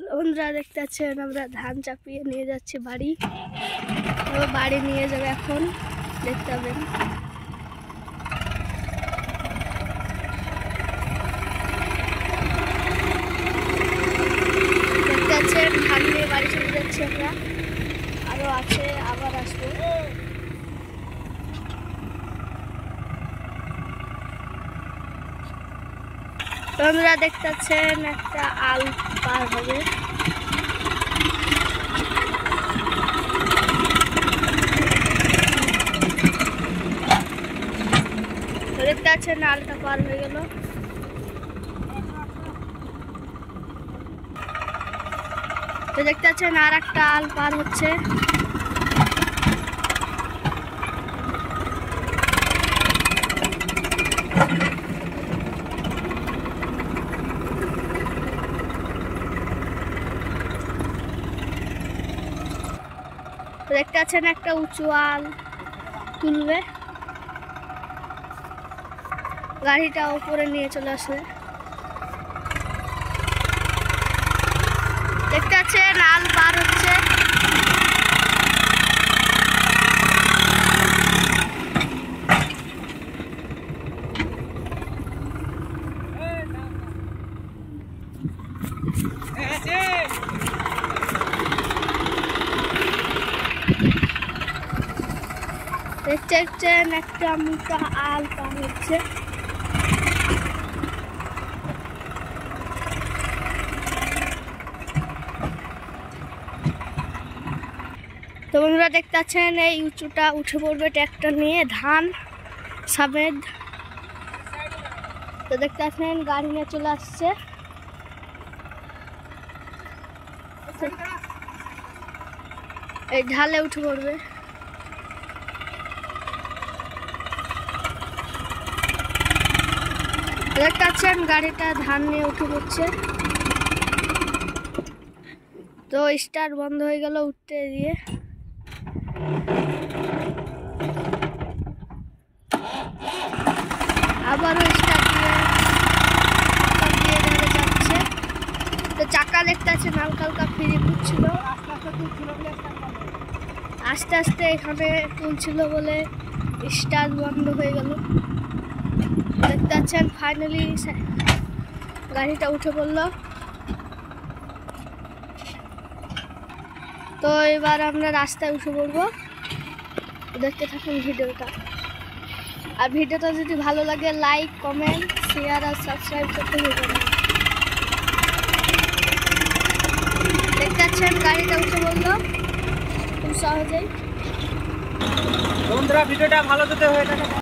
Hello বন্ধুরা, দেখতে পাচ্ছেন আমরা ধান চাপিয়ে নিয়ে যাচ্ছি বাড়ি। তো বাড়ি নিয়ে যাবে এখন, দেখতে পাবেন। দেখতে পাচ্ছেন ধান নিয়ে বাড়ি চলে যাচ্ছি আমরা, আরও আছে, আবার আসবো। বন্ধুরা দেখতে পাচ্ছেন একটা আল পার হবে। দেখতে পাচ্ছেন আলটা পার হয়ে গেল। তো দেখতে পাচ্ছেন আর একটা আল পার হচ্ছে। দেখতে পাচ্ছেন একটা উঁচু আল তুলবে, গাড়িটা উপরে নিয়ে চলে আসবে। দেখতে পাচ্ছেন আল পার হচ্ছে। দেখতে পাচ্ছেন একটা মোটা আল পার হচ্ছে। তো বন্ধুরা দেখতে পাচ্ছেন এই উঁচুটা উঠে পড়বে ট্র্যাক্টর নিয়ে, ধান সমেত। তো দেখতে পাচ্ছেন গাড়ি নিয়ে চলে আসছে। এই ঢালে উঠে পড়বে। দেখতে পাচ্ছেন গাড়িটা ধান নিয়ে উঠে পড়ছে। তো স্টার্ট বন্ধ হয়ে গেল উঠতে দিয়ে। আবারও স্টার্ট দিয়ে ধারে যাচ্ছে। তো চাকা দেখতে পাচ্ছেন হালকা হালকা ফিরে ঘুরছিল, আস্তে আস্তে এখানে তুলছিল বলে স্টার্ট বন্ধ হয়ে গেল। দেখতে পাচ্ছেন ফাইনালি গাড়িটা উঠে পড়লো। তো এবার আমরা রাস্তায় উঠে পড়বো। দেখতে থাকুন ভিডিওটা। আর ভিডিওটা যদি ভালো লাগে লাইক, কমেন্ট, শেয়ার আর সাবস্ক্রাইব করতে ভুলবেন না। দেখতে পাচ্ছেন গাড়িটা উঠে পড়লো খুব সহজেই। বন্ধুরা ভিডিওটা ভালো যদি হয়ে থাকে